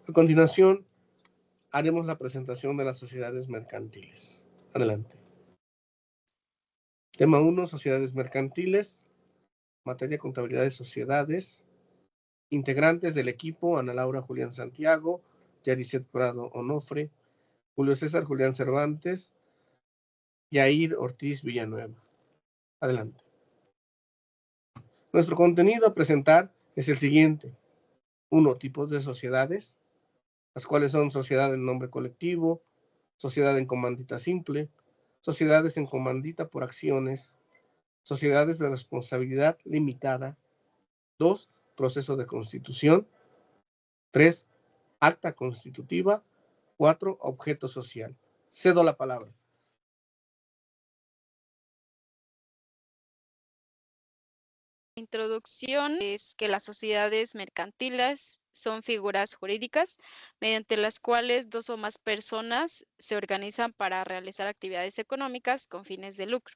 A continuación, haremos la presentación de las sociedades mercantiles. Adelante. Tema 1, sociedades mercantiles. Materia, contabilidad de sociedades. Integrantes del equipo: Ana Laura Julián Santiago, Yaricet Prado Onofre, Julio César Julián Cervantes, Yair Ortiz Villanueva. Adelante. Nuestro contenido a presentar es el siguiente. 1. Tipos de sociedades, las cuales son sociedad en nombre colectivo, sociedad en comandita simple, sociedades en comandita por acciones, sociedades de responsabilidad limitada. 2. Proceso de constitución. 3. Acta constitutiva. 4. Objeto social. Cedo la palabra. Introducción es que las sociedades mercantiles son figuras jurídicas mediante las cuales dos o más personas se organizan para realizar actividades económicas con fines de lucro.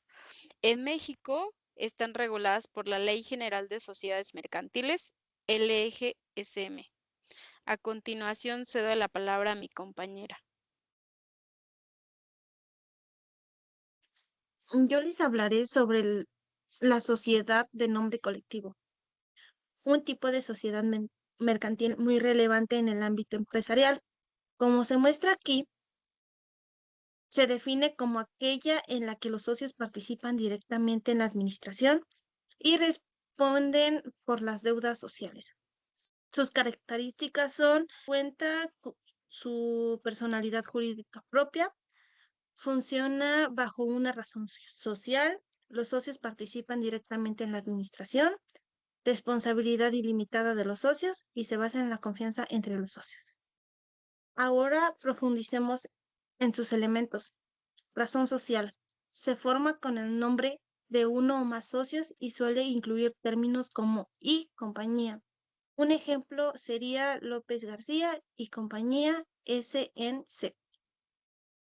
En México están reguladas por la Ley General de Sociedades Mercantiles, LGSM. A continuación cedo la palabra a mi compañera. Yo les hablaré sobre la sociedad de nombre colectivo, un tipo de sociedad mercantil muy relevante en el ámbito empresarial. Como se muestra aquí, se define como aquella en la que los socios participan directamente en la administración y responden por las deudas sociales. Sus características son: cuenta con su personalidad jurídica propia, funciona bajo una razón social, los socios participan directamente en la administración, responsabilidad ilimitada de los socios y se basa en la confianza entre los socios. Ahora profundicemos en sus elementos. Razón social. Se forma con el nombre de uno o más socios y suele incluir términos como y compañía. Un ejemplo sería López García y compañía SNC.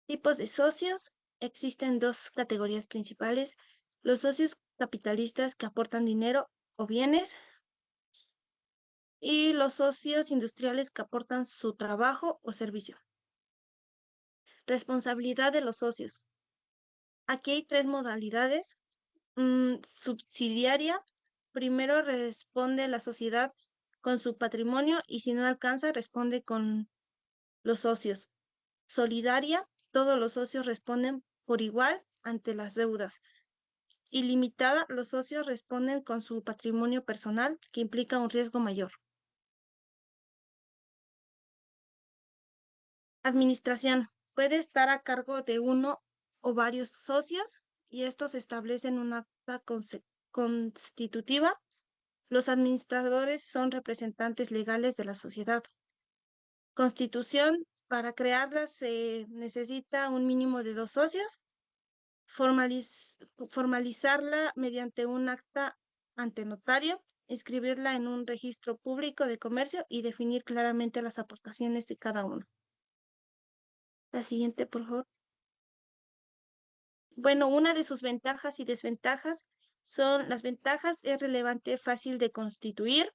Tipos de socios. Existen dos categorías principales: los socios capitalistas que aportan dinero o bienes y los socios industriales que aportan su trabajo o servicio. Responsabilidad de los socios. Aquí hay tres modalidades. Subsidiaria. Primero responde la sociedad con su patrimonio y si no alcanza responde con los socios. Solidaria. Todos los socios responden por igual ante las deudas. Ilimitada. Los socios responden con su patrimonio personal que implica un riesgo mayor. Administración. Puede estar a cargo de uno o varios socios y estos establecen una acta constitutiva. Los administradores son representantes legales de la sociedad. Constitución. Para crearla se necesita un mínimo de 2 socios. Formalizarla mediante un acta ante notario, inscribirla en un registro público de comercio y definir claramente las aportaciones de cada uno. La siguiente, por favor. Bueno, una de sus ventajas y desventajas son: las ventajas: es relevante, fácil de constituir.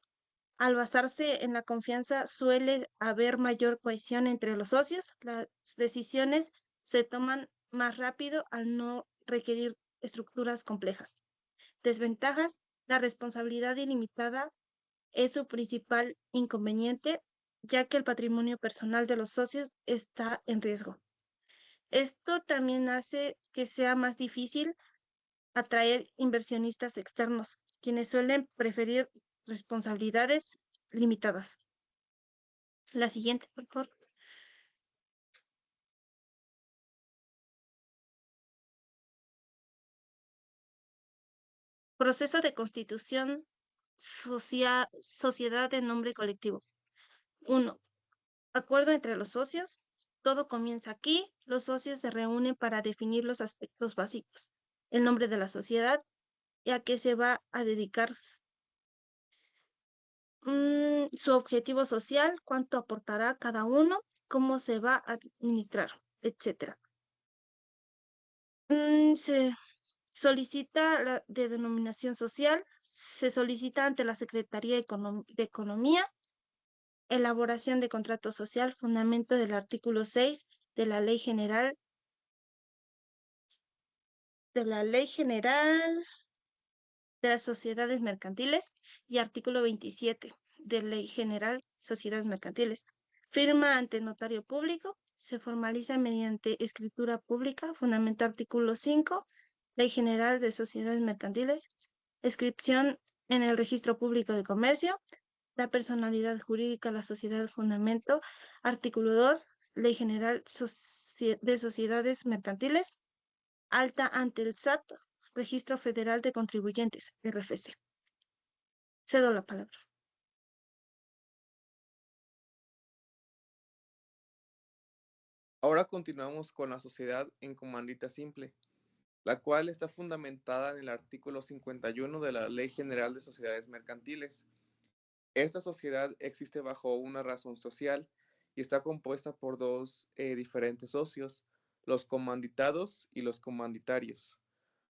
Al basarse en la confianza suele haber mayor cohesión entre los socios. Las decisiones se toman más rápido al no requerir estructuras complejas. Desventajas: la responsabilidad ilimitada es su principal inconveniente, ya que el patrimonio personal de los socios está en riesgo. Esto también hace que sea más difícil atraer inversionistas externos, quienes suelen preferir responsabilidades limitadas. La siguiente, por favor. Proceso de constitución sociedad de nombre colectivo. 1. Acuerdo entre los socios. Todo comienza aquí. Los socios se reúnen para definir los aspectos básicos: el nombre de la sociedad y a qué se va a dedicar, su objetivo social, cuánto aportará cada uno, cómo se va a administrar, etc. Se solicita la de denominación social, se solicita ante la Secretaría de Economía elaboración de contrato social, fundamento del artículo 6 de la Ley General de las Sociedades Mercantiles y artículo 27 de Ley General Sociedades Mercantiles. Firma ante notario público, se formaliza mediante escritura pública, fundamento artículo 5, Ley General de Sociedades Mercantiles, inscripción en el Registro Público de Comercio, la personalidad jurídica, la sociedad, fundamento, artículo 2, Ley General de Sociedades Mercantiles, alta ante el SAT, Registro Federal de Contribuyentes, RFC. Cedo la palabra. Ahora continuamos con la sociedad en comandita simple, la cual está fundamentada en el artículo 51 de la Ley General de Sociedades Mercantiles. Esta sociedad existe bajo una razón social y está compuesta por dos diferentes socios, los comanditados y los comanditarios.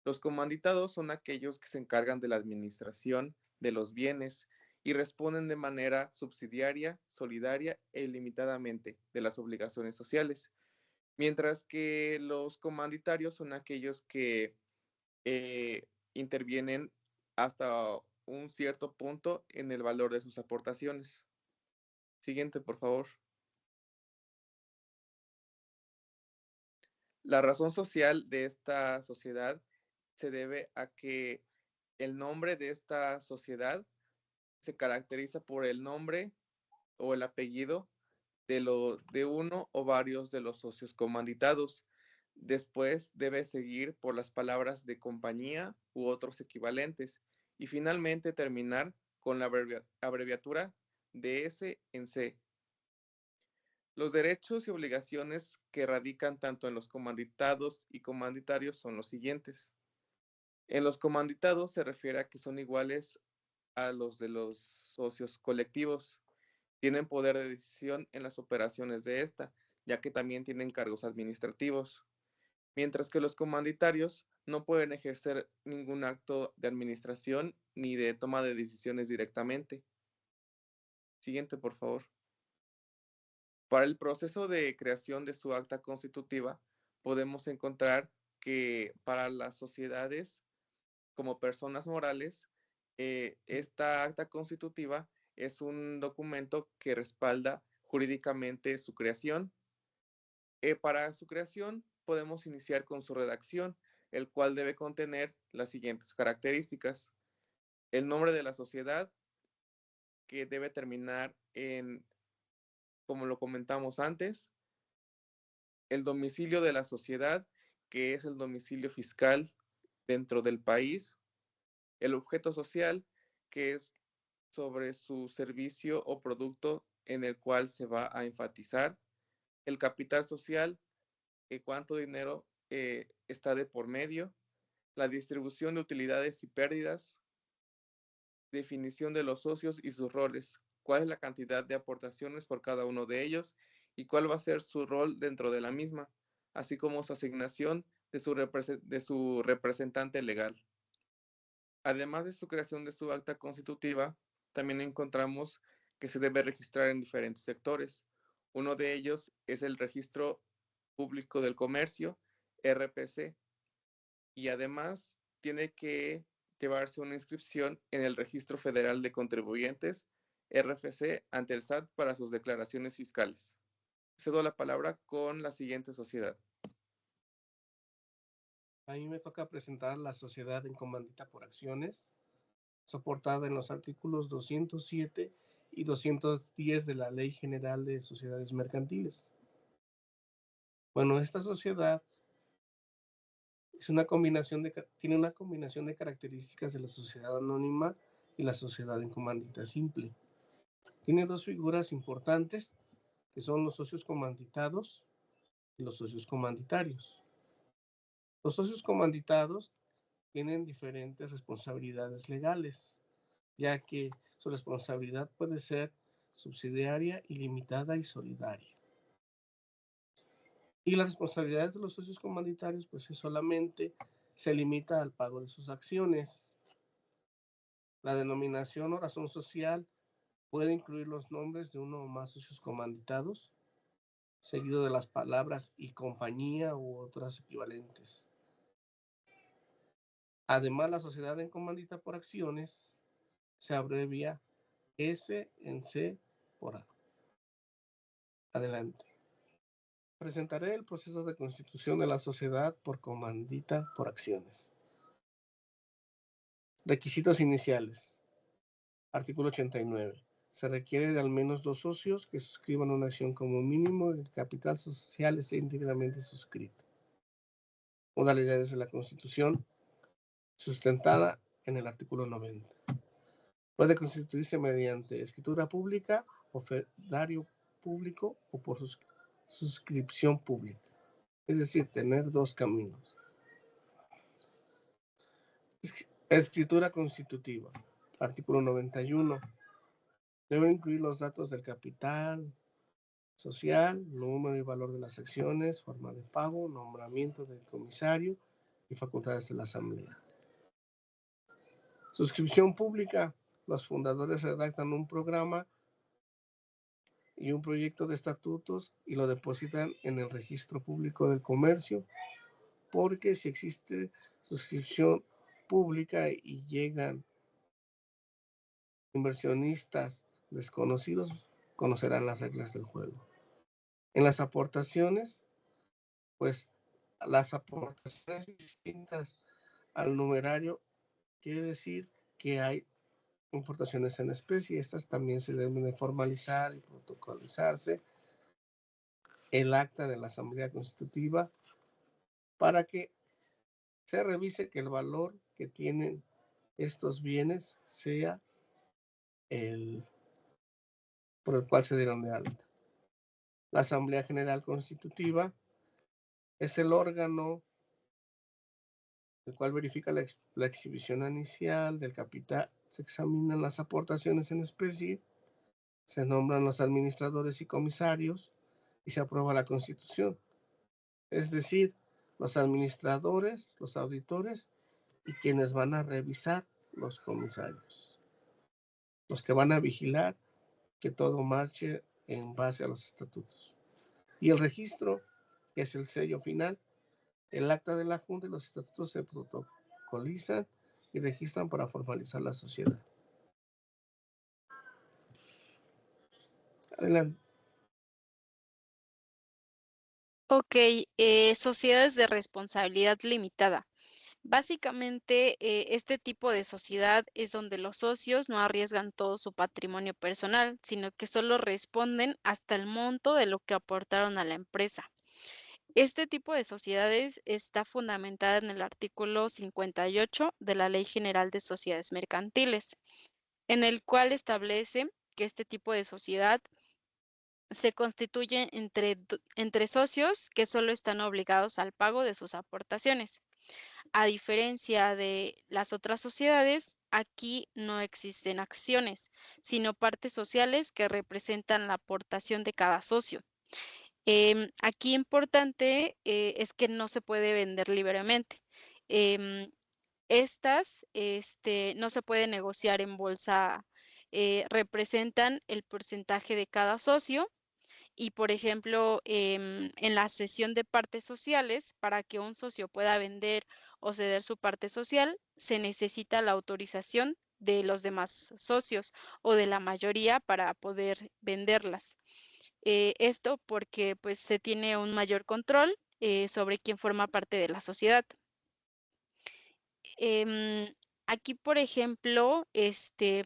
Los comanditados son aquellos que se encargan de la administración de los bienes y responden de manera subsidiaria, solidaria e ilimitadamente de las obligaciones sociales, mientras que los comanditarios son aquellos que intervienen hasta un cierto punto en el valor de sus aportaciones. Siguiente, por favor. La razón social de esta sociedad se debe a que el nombre de esta sociedad se caracteriza por el nombre o el apellido de uno o varios de los socios comanditados. Después debe seguir por las palabras de compañía u otros equivalentes y finalmente terminar con la abreviatura de S en C. Los derechos y obligaciones que radican tanto en los comanditados y comanditarios son los siguientes. En los comanditados se refiere a que son iguales a los de los socios colectivos. Tienen poder de decisión en las operaciones de esta, ya que también tienen cargos administrativos. Mientras que los comanditarios no pueden ejercer ningún acto de administración ni de toma de decisiones directamente. Siguiente, por favor. Para el proceso de creación de su acta constitutiva, podemos encontrar que para las sociedades como personas morales, esta acta constitutiva es un documento que respalda jurídicamente su creación. Para su creación podemos iniciar con su redacción, el cual debe contener las siguientes características. El nombre de la sociedad, que debe terminar en, como lo comentamos antes, el domicilio de la sociedad, que es el domicilio fiscal dentro del país, el objeto social, que es sobre su servicio o producto en el cual se va a enfatizar, el capital social, cuánto dinero está de por medio, la distribución de utilidades y pérdidas, definición de los socios y sus roles, cuál es la cantidad de aportaciones por cada uno de ellos y cuál va a ser su rol dentro de la misma, así como su asignación de su representante legal. Además de su creación de su acta constitutiva, también encontramos que se debe registrar en diferentes sectores. Uno de ellos es el Registro Público del Comercio, RPC, y además tiene que llevarse una inscripción en el Registro Federal de Contribuyentes, RFC, ante el SAT para sus declaraciones fiscales. Cedo la palabra con la siguiente sociedad. A mí me toca presentar la sociedad en comandita por acciones, soportada en los artículos 207 y 210 de la Ley General de Sociedades Mercantiles. Bueno, esta sociedad tiene una combinación de características de la sociedad anónima y la sociedad en comandita simple. Tiene dos figuras importantes, que son los socios comanditados y los socios comanditarios. Los socios comanditados tienen diferentes responsabilidades legales, ya que su responsabilidad puede ser subsidiaria, ilimitada y solidaria. Y las responsabilidades de los socios comanditarios, pues solamente se limita al pago de sus acciones. La denominación o razón social Puede incluir los nombres de uno o más socios comanditados, seguido de las palabras y compañía u otras equivalentes. Además, la sociedad en comandita por acciones se abrevia S en C por A. Adelante. Presentaré el proceso de constitución de la sociedad por comandita por acciones. Requisitos iniciales. Artículo 89. Se requiere de al menos 2 socios que suscriban una acción como mínimo y el capital social esté íntegramente suscrito. Modalidades de la Constitución sustentada en el artículo 90. Puede constituirse mediante escritura pública o fedario público o por suscripción pública. Es decir, tener 2 caminos. Escritura constitutiva. Artículo 91. Deben incluir los datos del capital social, número y valor de las acciones, forma de pago, nombramiento del comisario y facultades de la asamblea. Suscripción pública. Los fundadores redactan un programa y un proyecto de estatutos y lo depositan en el registro público del comercio, porque si existe suscripción pública y llegan inversionistas desconocidos, conocerán las reglas del juego. En las aportaciones, pues las aportaciones distintas al numerario quiere decir que hay importaciones en especie. Estas también se deben de formalizar y protocolizarse el acta de la Asamblea Constitutiva para que se revise que el valor que tienen estos bienes sea el por el cual se dieron de alta. La Asamblea General Constitutiva es el órgano el cual verifica la exhibición inicial del capital, se examinan las aportaciones en especie, se nombran los administradores y comisarios y se aprueba la Constitución. Es decir, los administradores, los auditores y quienes van a revisar los comisarios. Los que van a vigilar que todo marche en base a los estatutos. Y el registro, que es el sello final, el acta de la Junta y los estatutos se protocolizan y registran para formalizar la sociedad. Adelante. Ok, sociedades de responsabilidad limitada. Básicamente, este tipo de sociedad es donde los socios no arriesgan todo su patrimonio personal, sino que solo responden hasta el monto de lo que aportaron a la empresa. Este tipo de sociedades está fundamentada en el artículo 58 de la Ley General de Sociedades Mercantiles, en el cual establece que este tipo de sociedad se constituye entre socios que solo están obligados al pago de sus aportaciones. A diferencia de las otras sociedades, aquí no existen acciones, sino partes sociales que representan la aportación de cada socio. Aquí importante es que no se puede vender libremente. Em, Estas no se puede negociar en bolsa, representan el porcentaje de cada socio y, por ejemplo, en la cesión de partes sociales, para que un socio pueda vender o ceder su parte social, se necesita la autorización de los demás socios o de la mayoría para poder venderlas. Esto porque pues se tiene un mayor control sobre quién forma parte de la sociedad. Em, Aquí, por ejemplo,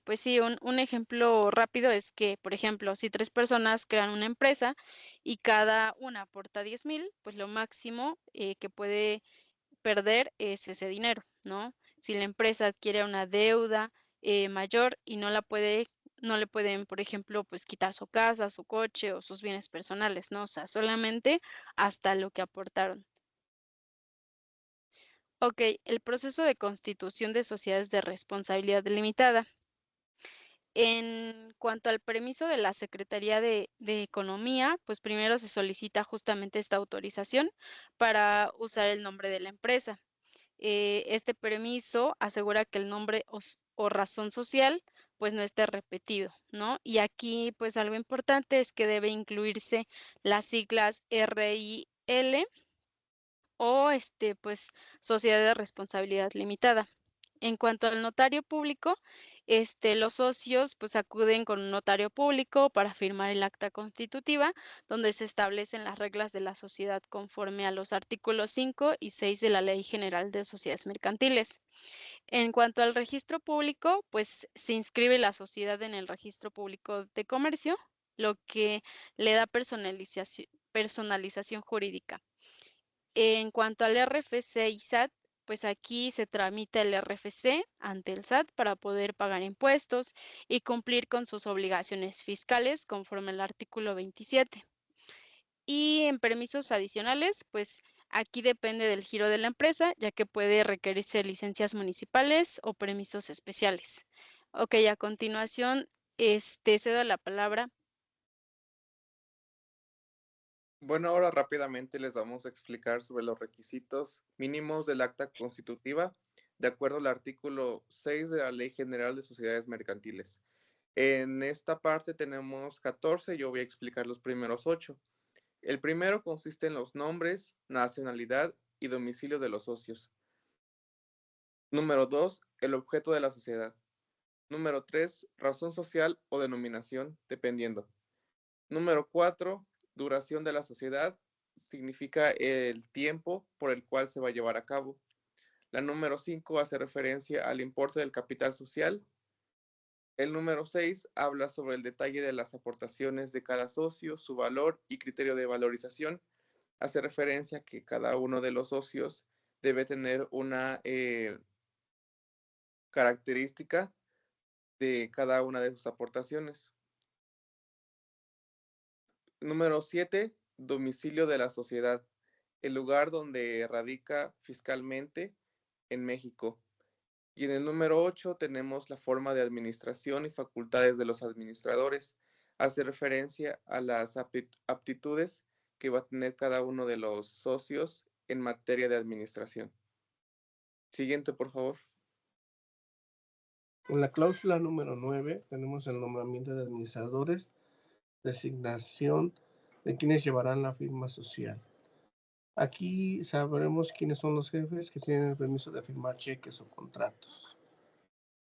pues sí, un ejemplo rápido es que, por ejemplo, si 3 personas crean una empresa y cada una aporta 10,000, pues lo máximo que puede perder es ese dinero, ¿no? Si la empresa adquiere una deuda mayor y no le pueden, por ejemplo, pues quitar su casa, su coche o sus bienes personales, ¿no? O sea, solamente hasta lo que aportaron. Ok, el proceso de constitución de sociedades de responsabilidad limitada. En cuanto al permiso de la Secretaría de Economía, pues primero se solicita justamente esta autorización para usar el nombre de la empresa. Este permiso asegura que el nombre o razón social pues no esté repetido, ¿no? Y aquí pues algo importante es que debe incluirse las siglas RIL o pues sociedad de responsabilidad limitada. En cuanto al notario público, los socios pues acuden con un notario público para firmar el acta constitutiva, donde se establecen las reglas de la sociedad conforme a los artículos 5 y 6 de la Ley General de Sociedades Mercantiles. En cuanto al registro público, pues se inscribe la sociedad en el registro público de comercio, lo que le da personalización jurídica. En cuanto al RFC y SAT, pues aquí se tramita el RFC ante el SAT para poder pagar impuestos y cumplir con sus obligaciones fiscales conforme al artículo 27. Y en permisos adicionales, pues aquí depende del giro de la empresa, ya que puede requerirse licencias municipales o permisos especiales. Ok, a continuación, cedo la palabra. Bueno, ahora rápidamente les vamos a explicar sobre los requisitos mínimos del acta constitutiva de acuerdo al artículo 6 de la Ley General de Sociedades Mercantiles. En esta parte tenemos 14, yo voy a explicar los primeros 8. El primero consiste en los nombres, nacionalidad y domicilio de los socios. Número 2, el objeto de la sociedad. Número 3, razón social o denominación, dependiendo. Número 4, duración de la sociedad, significa el tiempo por el cual se va a llevar a cabo. La número 5 hace referencia al importe del capital social. El número 6 habla sobre el detalle de las aportaciones de cada socio, su valor y criterio de valorización. Hace referencia a que cada uno de los socios debe tener una característica de cada una de sus aportaciones. Número 7, domicilio de la sociedad, el lugar donde radica fiscalmente en México. Y en el número 8 tenemos la forma de administración y facultades de los administradores. Hace referencia a las aptitudes que va a tener cada uno de los socios en materia de administración. Siguiente, por favor. En la cláusula número 9 tenemos el nombramiento de administradores, designación de quienes llevarán la firma social. Aquí sabremos quiénes son los jefes que tienen el permiso de firmar cheques o contratos.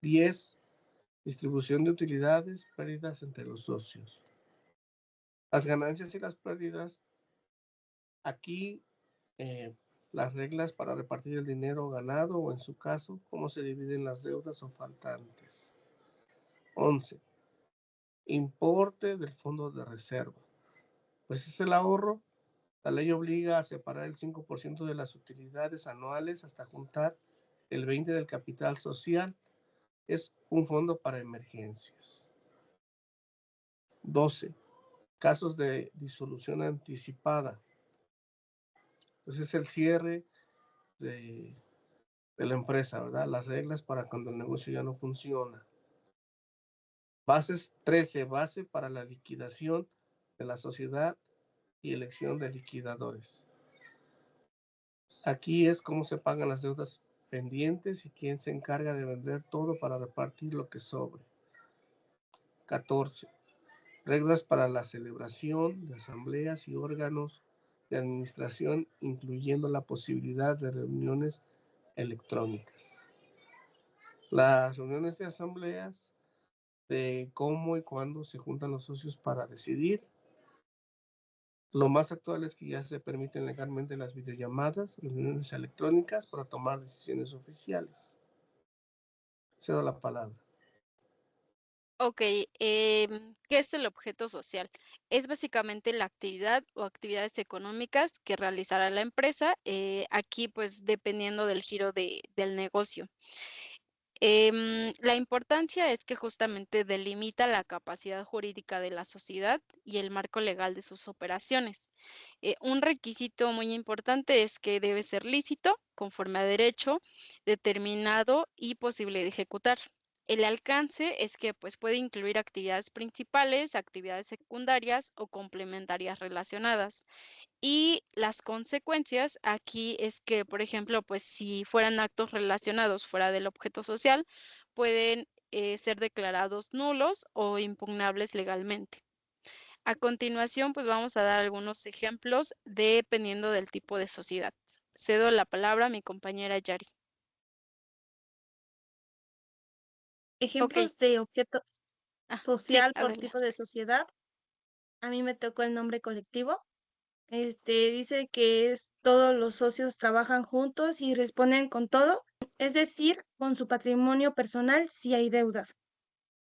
10. Distribución de utilidades, pérdidas entre los socios. Las ganancias y las pérdidas. Aquí las reglas para repartir el dinero ganado o en su caso, cómo se dividen las deudas o faltantes. 11. Importe del fondo de reserva. Pues es el ahorro. La ley obliga a separar el 5% de las utilidades anuales hasta juntar el 20% del capital social. Es un fondo para emergencias. 12. Casos de disolución anticipada. Pues es el cierre de la empresa, ¿verdad? Las reglas para cuando el negocio ya no funciona. 13. Base para la liquidación de la sociedad y elección de liquidadores. Aquí es cómo se pagan las deudas pendientes y quién se encarga de vender todo para repartir lo que sobre. 14. Reglas para la celebración de asambleas y órganos de administración, incluyendo la posibilidad de reuniones electrónicas. Las reuniones de asambleas, de cómo y cuándo se juntan los socios para decidir. Lo más actual es que ya se permiten legalmente las videollamadas, reuniones electrónicas para tomar decisiones oficiales. Cedo la palabra. Ok, ¿qué es el objeto social? Es básicamente la actividad o actividades económicas que realizará la empresa, aquí pues dependiendo del giro del negocio. La importancia es que justamente delimita la capacidad jurídica de la sociedad y el marco legal de sus operaciones. Un requisito muy importante es que debe ser lícito, conforme a derecho, determinado y posible de ejecutar. El alcance es que pues, puede incluir actividades principales, actividades secundarias o complementarias relacionadas. Y las consecuencias aquí es que, por ejemplo, pues si fueran actos relacionados fuera del objeto social, pueden ser declarados nulos o impugnables legalmente. A continuación, pues vamos a dar algunos ejemplos dependiendo del tipo de sociedad. Cedo la palabra a mi compañera Yari. Ejemplos de objeto Sí, social por adelante. tipo de sociedad. A mí me tocó el nombre colectivo. Dice que todos los socios trabajan juntos y responden con todo, es decir, con su patrimonio personal si hay deudas.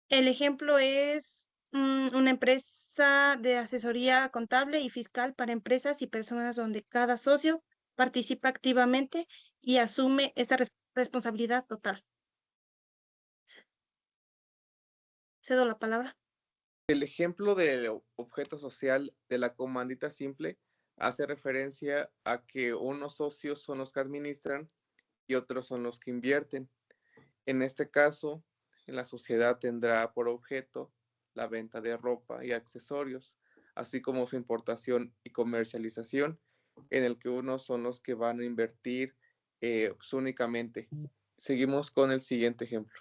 El ejemplo es una empresa de asesoría contable y fiscal para empresas y personas donde cada socio participa activamente y asume esa responsabilidad total. Cedo la palabra. El ejemplo del objeto social de la comandita simple hace referencia a que unos socios son los que administran y otros son los que invierten. En este caso, la sociedad tendrá por objeto la venta de ropa y accesorios, así como su importación y comercialización, en el que unos son los que van a invertir únicamente. Seguimos con el siguiente ejemplo.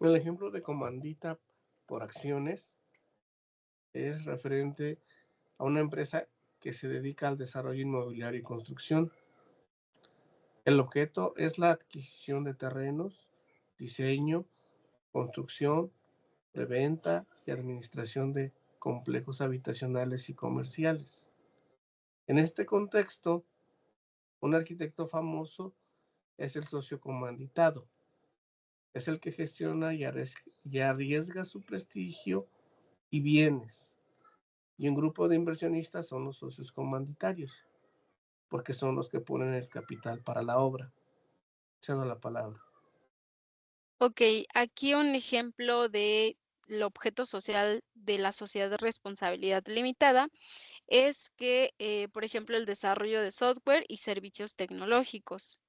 El ejemplo de comandita por acciones es referente a una empresa que se dedica al desarrollo inmobiliario y construcción. El objeto es la adquisición de terrenos, diseño, construcción, preventa y administración de complejos habitacionales y comerciales. En este contexto, un arquitecto famoso es el socio comanditado. Es el que gestiona y arriesga su prestigio y bienes. Y un grupo de inversionistas son los socios comanditarios, porque son los que ponen el capital para la obra. Cedo la palabra. Ok, aquí un ejemplo del objeto social de la sociedad de responsabilidad limitada es que, por ejemplo, el desarrollo de software y servicios tecnológicos.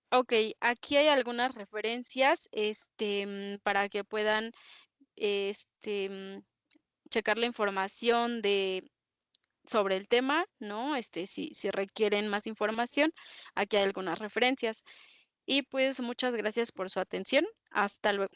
Ok, aquí hay algunas referencias para que puedan checar la información sobre el tema, ¿no? Si requieren más información, aquí hay algunas referencias. Y pues muchas gracias por su atención. Hasta luego.